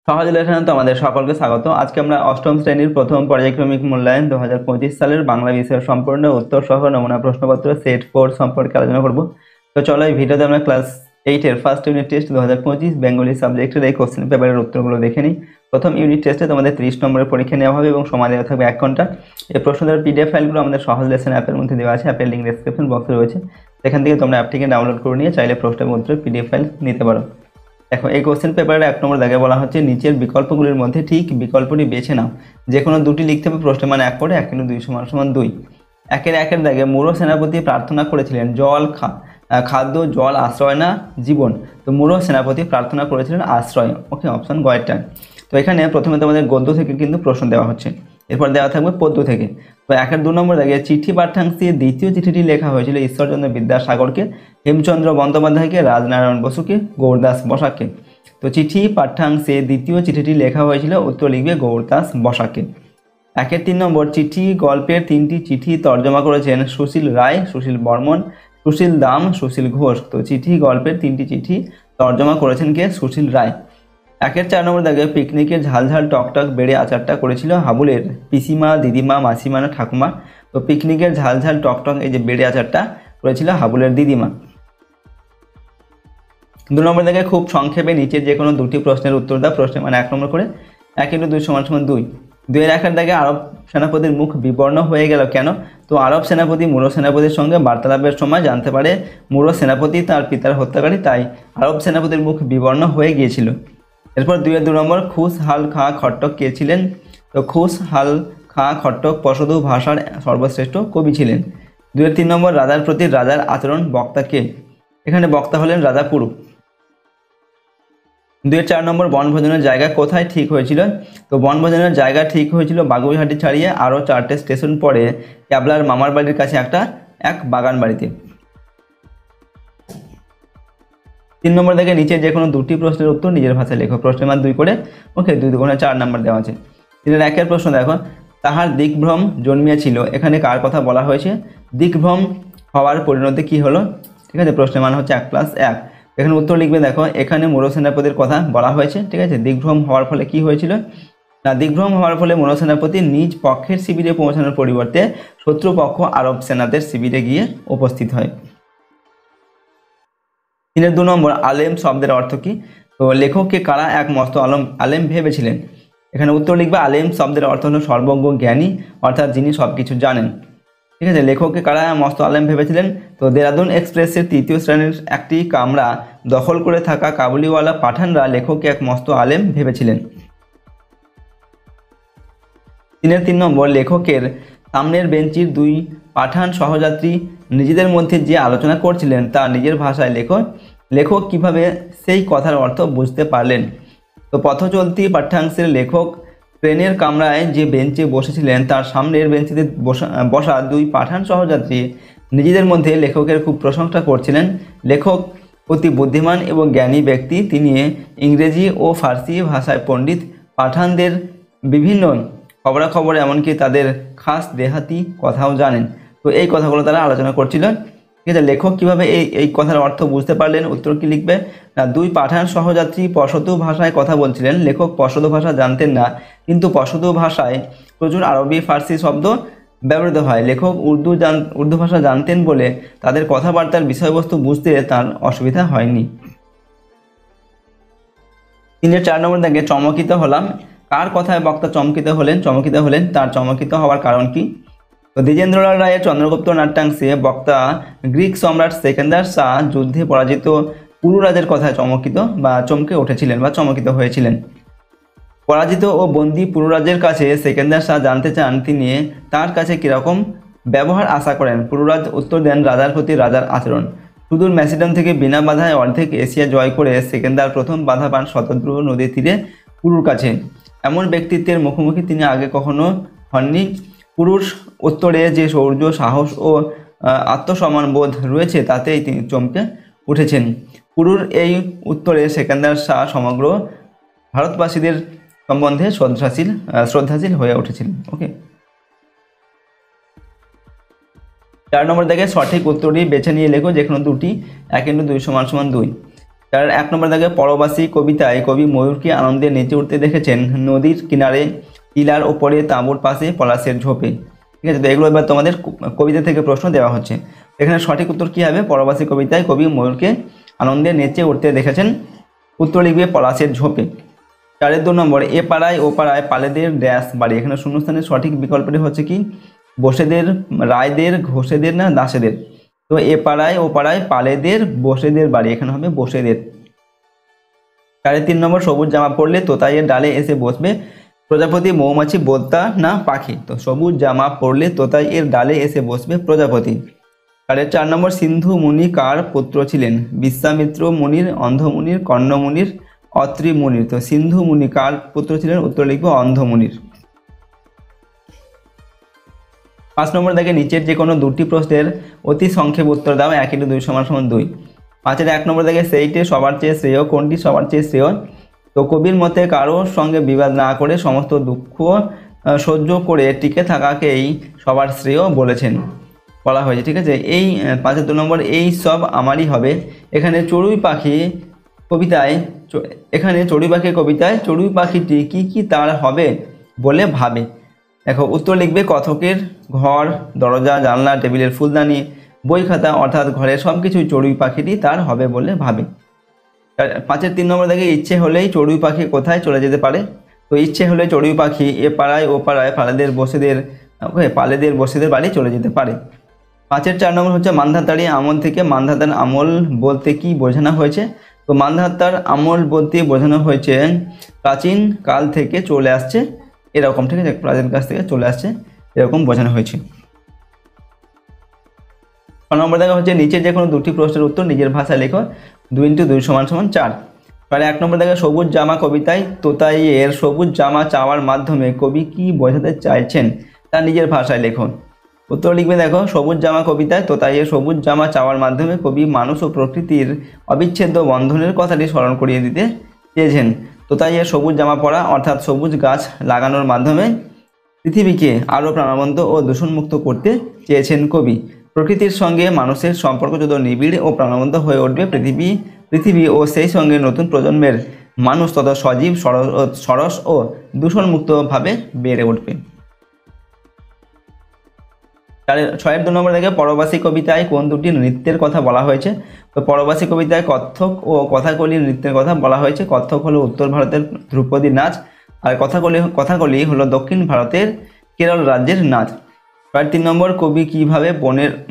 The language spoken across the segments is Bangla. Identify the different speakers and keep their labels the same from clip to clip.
Speaker 1: সহজ লেসনে আমাদের সকলকে স্বাগত। আজকে আমরা অষ্টম শ্রেণীর প্রথম পর্যায়ক্রমিক মূল্যায়ন 2025 সালের বাংলা বিষয়ের সম্পূর্ণ উত্তর সহ নমুনা প্রশ্নপত্র সেট 4 সম্পর্কে আলোচনা করব। তো চলো এই ভিডিওতে আমরা ক্লাস 8 এর ফার্স্ট ইউনিট টেস্ট 2025 বেঙ্গলি সাবজেক্টের এই কোশ্চেন পেপারের উত্তরগুলো দেখে নিই। প্রথম ইউনিট টেস্টে তোমাদের 30 নম্বরের পরীক্ষা নেওয়া হবে এবং সময় দেওয়া থাকবে 1 ঘন্টা। এই প্রশ্নদের পিডিএফ ফাইলগুলো আমাদের সহজ লেসন অ্যাপের মধ্যে দেওয়া আছে, অ্যাপের লিঙ্ক ডেসক্রিপশন বক্সে রয়েছে, সেখান থেকে তোমরা অ্যাপটিকে ডাউনলোড করে নিয়ে চাইলে প্রশ্ন এবং উত্তরের পিডিএফ ফাইল নিতে পারো। দেখো এই কোশ্চেন পেপারের 1 নম্বর দাগে বলা হচ্ছে নিচের বিকল্পগুলির মধ্যে ঠিক বিকল্পটি বেছে নাও। যে কোনো দুটি লিখতে হবে, প্রশ্নের মান 1 করে 1 × 2 = 2। একের দাগে মুরো সেনাপতি প্রার্থনা করেছিলেন খাদ্য, জল, আশ্রয় না জীবন। তো মুরো সেনাপতি প্রার্থনা করেছিলেন আশ্রয়। ওকে, অপশন গ এরটা। তো এখানে প্রথমে তোমাদের গদ্য থেকে কিন্তু প্রশ্ন দেওয়া হচ্ছে, এরপর দেওয়া থাকবে পদ্য থেকে। তো 1-2 নম্বর দাগে চিঠি পাঠ্যাংশে দ্বিতীয় চিঠিটি লেখা হয়েছিল ঈশ্বরচন্দ্র বিদ্যাসাগরকে, হেমচন্দ্র বন্দ্যোপাধ্যায়কে, রাজনারায়ণ বসুকে, গৌরদাস বসাককে। তো চিঠি পাঠ্যাংশে দ্বিতীয় চিঠিটি লেখা হয়েছিল, উত্তর লিখবে গৌরদাস বসাককে। 1-3 নম্বর চিঠি গল্পের 3টি চিঠি তর্জমা করেছেন সুশীল রায়, সুশীল বর্মন, সুশীল দাম, সুশীল ঘোষ। তো চিঠি গল্পের 3টি চিঠি তর্জমা করেছেন কে? সুশীল রায়। 1-4 নম্বর দাগে পিকনিকের ঝালঝাল টকটক বেড়ে আচারটা করেছিল হাবুলের পিসিমা, দিদিমা, মাসিমা না ঠাকুমা। তো পিকনিকের ঝালঝাল টকটক এই যে বেড়ে আচারটা করেছিল হাবুলের দিদিমা। 2 নম্বর দাগে খুব সংক্ষেপে নিচে যে কোনো দুটি প্রশ্নের উত্তর দাও, প্রশ্নের মান 1 নম্বর করে 1 × 2 = 2। 2-1 দাগে আরব সেনাপতির মুখ বিবর্ণ হয়ে গেল কেন? তো আরব সেনাপতি মুরো সেনাপতির সঙ্গে বার্তালাপের সময় জানতে পারে মুরো সেনাপতি তার পিতার হত্যাকারী, তাই আরব সেনাপতির মুখ বিবর্ণ হয়ে গিয়েছিল। এরপর 2 নম্বর খুশ হাল খাঁ খট্টক কে ছিলেন? তো খুশ হাল খাঁ খট্টক পশতু ভাষার সর্বশ্রেষ্ঠ কবি ছিলেন। 2-3 নম্বর রাজার প্রতি রাজার আচরণ বক্তা কে? এখানে বক্তা হলেন রাজা পুরু। 2-4 নম্বর বনভোজনের জায়গা কোথায় ঠিক হয়েছিল? তো বনভোজনের জায়গা ঠিক হয়েছিল বাগুইহাটি ছাড়িয়ে আরও 4টে স্টেশন পরে ক্যাবলার মামার বাড়ির কাছে এক বাগান বাড়িতে। 3 নম্বর থেকে নিচে যে কোনো দুটি প্রশ্নের উত্তর নিজের ভাষায় লেখো, প্রশ্নের মান 2 করে। ওকে, 2 × 2 = 4 নম্বর দেওয়া আছে। 3-1 প্রশ্ন দেখো, তাহার দিকভ্রম জন্মিয়েছিল, এখানে কার কথা বলা হয়েছে? দিকভ্রম হওয়ার পরিণতি কি হলো? ঠিক আছে, প্রশ্নের মান হচ্ছে 1+1। এখানে উত্তর লিখবে। দেখো এখানে মুরো সেনাপতির কথা বলা হয়েছে, ঠিক আছে। দিকভ্রম হওয়ার ফলে কি হয়েছিল না, দিকভ্রম হওয়ার ফলে মুরো সেনাপতি নিজ পক্ষের শিবিরে পৌঁছানোর পরিবর্তে শত্রুপক্ষ আরব সেনাদের শিবিরে গিয়ে উপস্থিত হয়। 3-2 নম্বর আলেম শব্দের অর্থ কি? তো লেখককে কারা এক মস্ত আলেম ভেবেছিলেন? এখানে উত্তর লিখবে আলেম শব্দের অর্থ হলো সর্বজ্ঞ জ্ঞানী, অর্থাৎ যিনি সব কিছু জানেন। ঠিক আছে, লেখককে কারা মস্ত আলেম ভেবেছিলেন? তো দেরাদুন এক্সপ্রেসের 3য় শ্রেণীর একটি কামরা দখল করে থাকা কাবুলিওয়ালা পাঠানরা লেখককে এক মস্ত আলেম ভেবেছিলেন। 3 নম্বর লেখকের সামনের বেঞ্চির 2 পাঠান সহযাত্রী নিজেদের মধ্যে যে আলোচনা করছিলেন তা নিজের ভাষায় লেখক কিভাবে সেই কথার অর্থ বুঝতে পারলেন? তো পথচলতি পাঠ্যাংশের লেখক ট্রেনের কামরায় যে বেঞ্চে বসেছিলেন তার সামনের বেঞ্চিতে বসা 2 পাঠান সহযাত্রী নিজেদের মধ্যে লেখকের খুব প্রশংসা করছিলেন। লেখক অতি বুদ্ধিমান এবং জ্ঞানী ব্যক্তি, তিনি ইংরেজি ও ফার্সি ভাষায় পণ্ডিত। পাঠানদের বিভিন্ন খবরাখবর এমনকি তাদের খাস দেহাতি কথাও জানেন। তো এই কথাগুলো তারা আলোচনা করছিল। ঠিক আছে, লেখক কীভাবে এই কথার অর্থ বুঝতে পারলেন? উত্তর কি লিখবে না, 2 পাঠান সহযাত্রী পশতু ভাষায় কথা বলছিলেন। লেখক পশতু ভাষা জানতেন না, কিন্তু পশতু ভাষায় প্রচুর আরবি ফার্সি শব্দ ব্যবহৃত হয়। লেখক উর্দু ভাষা জানতেন বলে তাদের কথাবার্তার বিষয়বস্তু বুঝতে তার অসুবিধা হয়নি। 3-4 নম্বর দাগে চমকিত হলাম, কার কথায় বক্তা চমকিত হলেন তার চমকিত হওয়ার কারণ কি? তো দ্বিজেন্দ্রলাল রায়ের চন্দ্রগুপ্ত নাট্যাংশে বক্তা গ্রিক সম্রাট সেকেন্দার শাহ যুদ্ধে পরাজিত পুরুরাজের কথায় চমকে উঠেছিলেন বা চমকিত হয়েছিলেন। পরাজিত ও বন্দী পুরুরাজের কাছে সেকেন্দার শাহ জানতে চান তিনি তার কাছে কীরকম ব্যবহার আশা করেন। পুরুরাজ উত্তর দেন রাজার প্রতি রাজার আচরণ। সুদূর ম্যাসিডন থেকে বিনা বাধায় অর্ধেক এশিয়া জয় করে সেকেন্দার প্রথম বাধা পান শতদ্রু নদীর তীরে পুরুর কাছে। এমন ব্যক্তিত্বের মুখোমুখি তিনি আগে কখনো হননি। পুরুষ উত্তরে যে শৌর্য, সাহস ও আত্মসম্মান বোধ রয়েছে তাতেই তিনি চমকে উঠেছেন। পুরুর এই উত্তরে সেকেন্দার শাহ সমগ্র ভারতবাসীদের সম্বন্ধে শ্রদ্ধাশীল হয়ে উঠেছিলেন। ওকে, 4 নম্বর দাগে সঠিক উত্তরটি বেছে নিয়ে লেখো, যে কোনো দুটি। 1 × 2 = 2। তার 1 নম্বর দাগে পরবাসী কবিতায় কবি ময়ূরকে আনন্দে নেচে উঠতে দেখেছেন নদীর কিনারে, টিলার ওপরে, তাঁবুর পাশে, পলাশের ঝোপে। ঠিক আছে, তো এগুলো এবার তোমাদের কবিতা থেকে প্রশ্ন দেওয়া হচ্ছে। এখানে সঠিক উত্তর কী হবে? পরবাসী কবিতায় কবি ময়ূরকে আনন্দে নেচে উঠতে দেখেছেন। উত্তর লিখবে পলাশের ঝোপে। 4 2 নম্বর এ পাড়ায় ও পাড়ায় পালেদের ড্যাশ বাড়ি। এখানে শূন্যস্থানের সঠিক বিকল্পটি হচ্ছে কি? বসেদের, রায়দের, ঘোষেদের না দাসেদের? তো এ পাড়ায় ও পাড়ায় পালেদের বসেদের বাড়ি, এখানে হবে বসেদের। 4 3 নম্বর সবুজ জামা পরলে তোতাইয়ের ডালে এসে বসবে প্রজাপতি, মৌমাছি, বোলতা না পাখি? তো সবুজ জামা পরলে তোতাইয়ের ডালে এসে বসবে প্রজাপতি। 4 নম্বর সিন্ধু মুনি কার পুত্র ছিলেন? বিশ্বামিত্র মুনির, অন্ধ মুনির, কর্ণ মুনির, অত্রি মুনির? তো সিন্ধু মুনি কার পুত্র ছিলেন? উত্তর লিখবো অন্ধ মুনির। 5 নম্বর দেখে নিচের যে কোনো দুটি প্রশ্নের অতি সংক্ষেপ উত্তর দাও। 1 × 2 = 2। 5 1 নম্বর দেখে সেইটে সবার চেয়ে শ্রেয়, কোনটি সবার চেয়ে শ্রেয়? তো কবির মতে কারোর সঙ্গে বিবাদ না করে সমস্ত দুঃখ সহ্য করে টিকে থাকাকেই সবার শ্রেয় বলা হয়েছে। ঠিক আছে, এই 5 2 নম্বর এই সব আমারই হবে। এখানে চড়ুই পাখি কবিতায় চড়ুই পাখিটি কি তার হবে বলে ভাবে? দেখো উত্তর লিখবে কথকের ঘর, দরজা, জানলা, টেবিলের ফুলদানি, বই খাতা, অর্থাৎ ঘরের সব কিছুই চড়ুই পাখিটি তার হবে বলে ভাবে। 5 3 নম্বর দেখে ইচ্ছে হলেই চড়ুই পাখি কোথায় চলে যেতে পারে? তো ইচ্ছে হলে চড়ুই পাখি এ পাড়ায় ও পাড়ায় পালেদের বসেদের বাড়ি চলে যেতে পারে। 5 4 নম্বর হচ্ছে মান্ধাতার আমল থেকে মান্ধাতার আমল বলতে কি বোঝানো হয়েছে? তো মান্ধাতার আমল বলতে বোঝানো হয়েছে প্রাচীন কাল থেকে চলে আসছে এরকম। ঠিক আছে, প্রাচীন কাল থেকে চলে আসছে এরকম বোঝানো হয়েছে। 6 নম্বর দেখা হচ্ছে নিচে যে কোনো দুটি প্রশ্নের উত্তর নিজের ভাষায় লেখো। 2 × 2 = 4। তাহলে 1 নম্বর দেখা সবুজ জামা কবিতায় তোতাইয়ের সবুজ জামা চাওয়ার মাধ্যমে কবি কি বোঝাতে চাইছেন তা নিজের ভাষায় লেখো। উত্তর লিখবে দেখো সবুজ জামা কবিতায় তোতাইয়ের সবুজ জামা চাওয়ার মাধ্যমে কবি মানুষ ও প্রকৃতির অবিচ্ছেদ্য বন্ধনের কথাটি স্মরণ করিয়ে দিতে চেয়েছেন। তোতাইয়ের সবুজ জামা পরা অর্থাৎ সবুজ গাছ লাগানোর মাধ্যমে পৃথিবীকে আরও প্রাণবন্ত ও দূষণমুক্ত করতে চেয়েছেন কবি। প্রকৃতির সঙ্গে মানুষের সম্পর্ক যত নিবিড় ও প্রাণবন্ত হয়ে উঠবে পৃথিবী ও সেই সঙ্গে নতুন প্রজন্মের মানুষ তত সজীব, সরস ও দূষণমুক্তভাবে বেড়ে উঠবে। 6 2 নম্বর দেখে পরবাসী কবিতায় কোন দুটি নৃত্যের কথা বলা হয়েছে? তো পরবাসী কবিতায় কত্থক ও কথাকলি নৃত্যের কথা বলা হয়েছে। কত্থক হলো উত্তর ভারতের ধ্রুপদী নাচ, আর কথাকলি হলো দক্ষিণ ভারতের কেরল রাজ্যের নাচ। 3 নম্বর কবি কিভাবে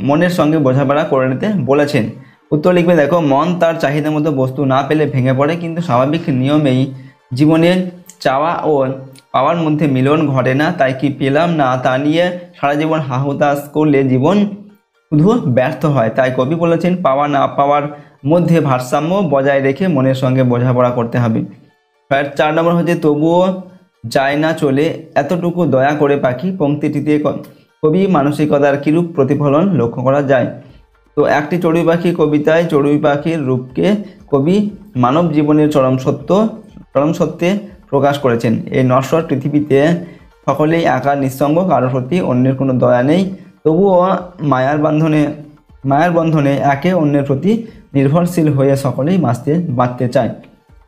Speaker 1: মনের সঙ্গে বোঝাপড়া করে নিতে বলেছেন? উত্তর লিখবে দেখো মন তার চাহিদা মতো বস্তু না পেলে ভেঙে পড়ে, কিন্তু স্বাভাবিক নিয়মেই জীবনে চাওয়া ও পাওয়ার মধ্যে মিলন ঘটে না। তাই কি পেলাম না তা নিয়ে সারা জীবন হাহুতাশ করলে জীবন শুধু ব্যর্থ হয়। তাই কবি বলেছেন পাওয়া না পাওয়ার মধ্যে ভারসাম্য বজায় রেখে মনের সঙ্গে বোঝাপড়া করতে হবে। 4 নম্বর হচ্ছে তবুও যায় না চলে এতটুকু দয়া করে পাখি পংক্তিটিতে কবি মানসিকতার কিরূপ প্রতিফলন লক্ষ্য করা যায়? তো একটি চড়ুই পাখি কবিতায় চড়ুই পাখির রূপকে কবি মানব জীবনের চরম সত্যে প্রকাশ করেছেন। এই নশ্বর পৃথিবীতে সকলেই একা, নিঃসঙ্গ, কারোর প্রতি অন্যের কোনো দয়া নেই। তবুও মায়ার বন্ধনে একে অন্যের প্রতি নির্ভরশীল হয়ে সকলেই বাঁচতে চায়।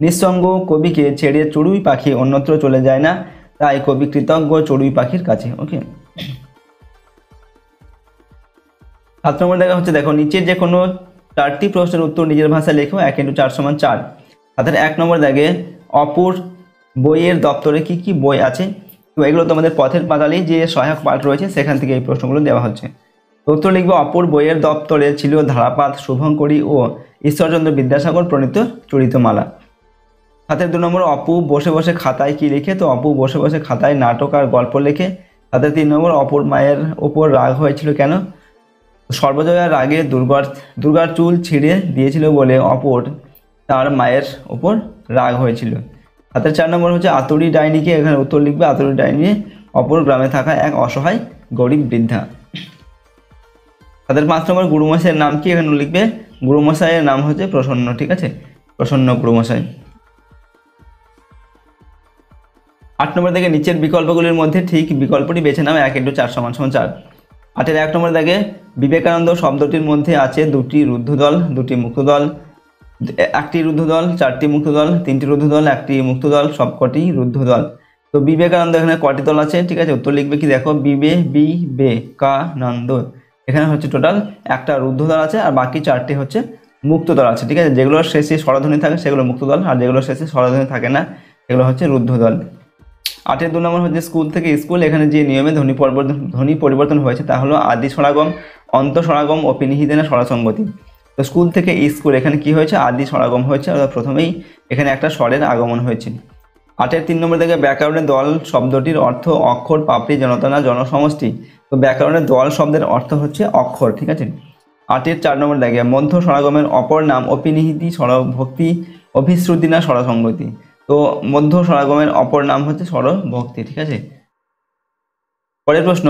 Speaker 1: নিঃসঙ্গ কবিকে ছেড়ে চড়ুই পাখি অন্যত্র চলে যায় না, তাই কবি কৃতজ্ঞ চড়ুই পাখির কাছে। ওকে, 7 নম্বর দেখা হচ্ছে দেখো নিচের যে কোনো 4টি প্রশ্নের উত্তর নিজের ভাষায় লেখো। 1 × 4 = 4। অর্থাৎ 1 নম্বর দেখে অপুর বইয়ের দপ্তরে কি কি বই আছে? তো এগুলো তোমাদের পথের পাঁচালী যে সহায়ক পাঠ রয়েছে সেখান থেকে এই প্রশ্নগুলো দেওয়া হচ্ছে। উত্তর লিখবে অপুর বইয়ের দপ্তরে ছিল ধারাপাত, শুভঙ্করী ও ঈশ্বরচন্দ্র বিদ্যাসাগর প্রণীত চরিতমালা। 7 2 নম্বর অপু বসে বসে খাতায় কি লিখে? তো অপু বসে বসে খাতায় নাটক আর গল্প লেখে। 7 3 নম্বর অপুর মায়ের ওপর রাগ হয়েছিল কেন? সর্বজয়ার রাগে দুর্গার চুল ছিঁড়ে দিয়েছিল বলে অপুর তার মায়ের ওপর রাগ হয়েছিল। 7 4 নম্বর হচ্ছে আতুরি ডাইনিকে, এখানে উত্তর লিখবে আতুরি ডাইনি অপর গ্রামে থাকা এক অসহায় গরিব বৃদ্ধা। 5 নম্বর গুরুমশাইয়ের নাম কি? এখানে লিখবে গুরুমশাইয়ের নাম হচ্ছে প্রসন্ন। ঠিক আছে, প্রসন্ন গুরুমশাই। 8 নম্বর দেখে নিচের বিকল্পগুলির মধ্যে ঠিক বিকল্পটি বেছে নাও। 1 × 4 = 4। 8 নম্বর দেখে বিবেকানন্দ শব্দটির মধ্যে আছে দুটি রুদ্ধদল, দুটি মুক্তদল, একটি রুদ্ধ দল, 4টি মুক্ত দল, 3টি রুদ্ধ দল, 1টি মুক্ত দল, সবকটি রুদ্ধ দল। তো বিবেকানন্দ এখানে কটি দল আছে, ঠিক আছে, উত্তর লিখবে কি দেখো, বিবেকানন্দ এখানে হচ্ছে টোটাল একটা রুদ্ধ দল আছে, আর বাকি 4টি হচ্ছে মুক্ত দল আছে, ঠিক আছে। যেগুলোর শেষে স্বরধ্বনি থাকে সেগুলো মুক্ত দল, আর যেগুলোর শেষে স্বরধ্বনি থাকে না এগুলো হচ্ছে রুদ্ধ দল। 8-এর 2 নম্বর হচ্ছে স্কুল থেকে স্কুল। এখানে যে নিয়মে ধ্বনি পরিবর্তন হয়েছে তা হলো আদি স্বরাগম, অন্ত স্বরাগম ও পিনিহিদেনা স্বরসঙ্গতি। তো স্কুল থেকে স্কুল এখানে কি হয়েছে, আদি স্বরাগম হয়েছে, অর্থাৎ প্রথমেই এখানে একটা স্বরের আগমন হয়েছে। 8-এর 3 নম্বর থেকে ব্যাকরণের দল শব্দটির অর্থ অক্ষর, পাপড়ি, জনতানা, জনসমষ্টি। তো ব্যাকরণের দল শব্দের অর্থ হচ্ছে অক্ষর, ঠিক আছে। 8-এর 4 নম্বর দেখে মধ্য স্বরাগমের অপর নাম অপিনিহিতি, স্বরভক্তি, অভিশ্রুতি না স্বরসঙ্গতি। তো মধ্য স্বরাগমের অপর নাম হচ্ছে স্বরভক্তি, ঠিক আছে। পরের প্রশ্ন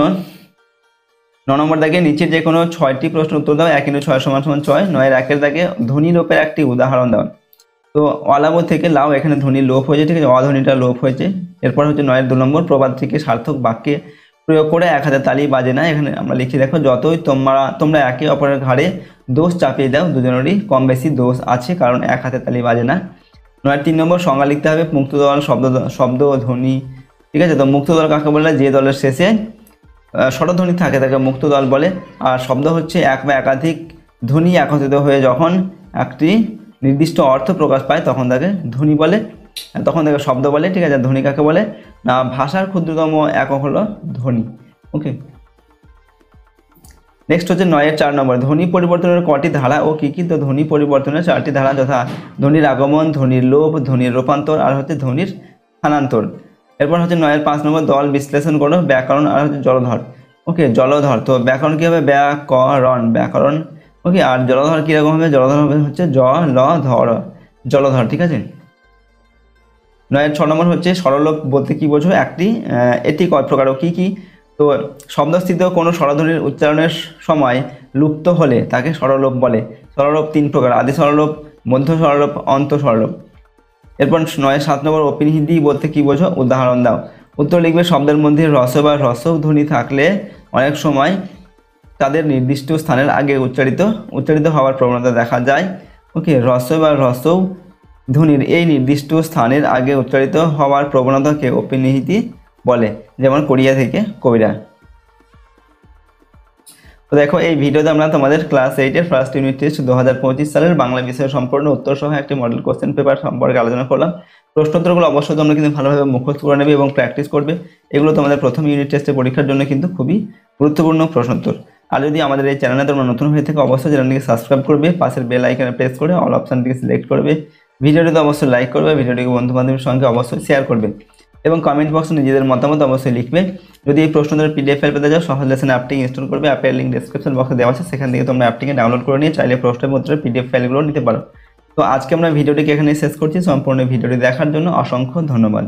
Speaker 1: 9 নম্বর দাগে নিচের যে কোনো 6টি প্রশ্ন উত্তর দাও। 1 × 6 = 6। 9-এর 1-এর দাগে ধ্বনি লোপের একটি উদাহরণ দাও। তো অলাব থেকে লাও এখানে ধ্বনি লোপ হয়েছে, ঠিক আছে, অধ্বনিটা লোপ হয়েছে। এরপর হচ্ছে 9-এর 2 নম্বর প্রবাদটিকে সার্থক বাক্যে প্রয়োগ করে 1 হাতে তালি বাজে না। এখানে আমরা লিখি দেখো, যতই তোমরা একে অপরের ঘাড়ে দোষ চাপিয়ে দাও, দুজনেরই কম বেশি দোষ আছে, কারণ 1 হাতে তালি বাজে না। 9-এর 3 নম্বর সংজ্ঞা লিখতে হবে মুক্ত দল, শব্দ ও ধ্বনি, ঠিক আছে। তো মুক্ত দল কাকে বলে, যে দলের শেষে স্বরধ্বনি থাকে তাকে মুক্ত দল বলে। আর শব্দ হচ্ছে এক বা একাধিক ধ্বনি একত্রিত হয়ে যখন একটি নির্দিষ্ট অর্থ প্রকাশ পায় তখন তাকে ধ্বনি বলে, তখন তাকে শব্দ বলে, ঠিক আছে। ধ্বনি কাকে বলে না, ভাষার ক্ষুদ্রতম একক হলো ধ্বনি। ওকে, নেক্সট হচ্ছে 9-এর 4 নম্বর ধ্বনি পরিবর্তনের কটি ধারা ও কী কী। তো ধ্বনি পরিবর্তনের 4টি ধারা যথা ধ্বনির আগমন, ধ্বনির লোপ, ধ্বনির রূপান্তর আর হচ্ছে ধ্বনির স্থানান্তর। এরপর হচ্ছে 9-এর 5 নম্বর দল বিশ্লেষণ করো, ব্যাকরণ আর হচ্ছে জলধর। ওকে, জলধর। তো ব্যাকরণ কী হবে, ব্যাকরণ। ওকে, আর জলধর কীরকম হবে, জলধর হবে হচ্ছে জলধর, ঠিক আছে। 9-এর 6 নম্বর হচ্ছে স্বরলোপ বলতে কি বোঝো, এটি কয় প্রকার ও কী কী। তো শব্দস্থিত কোনো স্বরধ্বনির উচ্চারণের সময় লুপ্ত হলে তাকে স্বরলোপ বলে। স্বরলোপ 3 প্রকার, আদি স্বরলোপ, মধ্য স্বরলোপ, অন্ত স্বরলোপ। এরপর 9-এর 7 নম্বর অপিনিহিতি বলতে কি বোঝো, উদাহরণ দাও। উত্তর লিখবে, শব্দের মধ্যে রস বা হ্রস্ব ধ্বনি থাকলে অনেক সময় তাদের নির্দিষ্ট স্থানের আগে উচ্চারিত হওয়ার প্রবণতা দেখা যায়। ওকে, হ্রস্ব বা হ্রস্ব ধ্বনির এই নির্দিষ্ট স্থানের আগে উচ্চারিত হওয়ার প্রবণতাকে অপিনিহিতি বলে, যেমন কোরিয়া থেকে কবিরা। তো দেখো, এই ভিডিওতে আমরা তোমাদের ক্লাস 8-এর ফার্স্ট ইউনিট টেস্ট 2025 সালের বাংলা বিষয়ের সম্পূর্ণ উত্তর সহ একটি মডেল কোশ্চেন পেপার সম্পর্কে আলোচনা করলাম। প্রশ্নোত্তরগুলো অবশ্যই তোমরা কিন্তু ভালোভাবে মুখস্থ করে নেবে এবং প্র্যাকটিস করবে। এগুলো তোমাদের প্রথম ইউনিট টেস্টের পরীক্ষার জন্য কিন্তু খুবই গুরুত্বপূর্ণ প্রশ্নোত্তর। আর যদি আমাদের এই চ্যানেলে তোমরা নতুন হয়ে থাকে অবশ্যই চ্যানেলটিকে সাবস্ক্রাইব করবে, পাশের বেল আইকনে প্রেস করে অল অপশনটিকে সিলেক্ট করবে। ভিডিওটিতে অবশ্যই লাইক করবে, ভিডিওটিকে বন্ধু বান্ধবের সঙ্গে অবশ্যই শেয়ার করবে এবং কমেন্ট বক্সে নিজেদের মতামত অবশ্যই লিখবে। যদি এই প্রশ্নদের পিডিএফ ফাইল পেতে যাও, সহজ লেসন অ্যাপটি ইনস্টল করবে। অ্যাপের লিঙ্ক ডেসক্রিপশন বক্সে দেওয়া আছে, সেখান থেকে তোমরা অ্যাপটিকে ডাউনলোড করে নিয়ে চাইলে প্রশ্নের উত্তরের পিডিএফ ফাইলগুলো নিতে পারো। তো আজকে আমরা ভিডিওটিকে এখানে শেষ করছি। সম্পূর্ণ ভিডিওটি দেখার জন্য অসংখ্য ধন্যবাদ।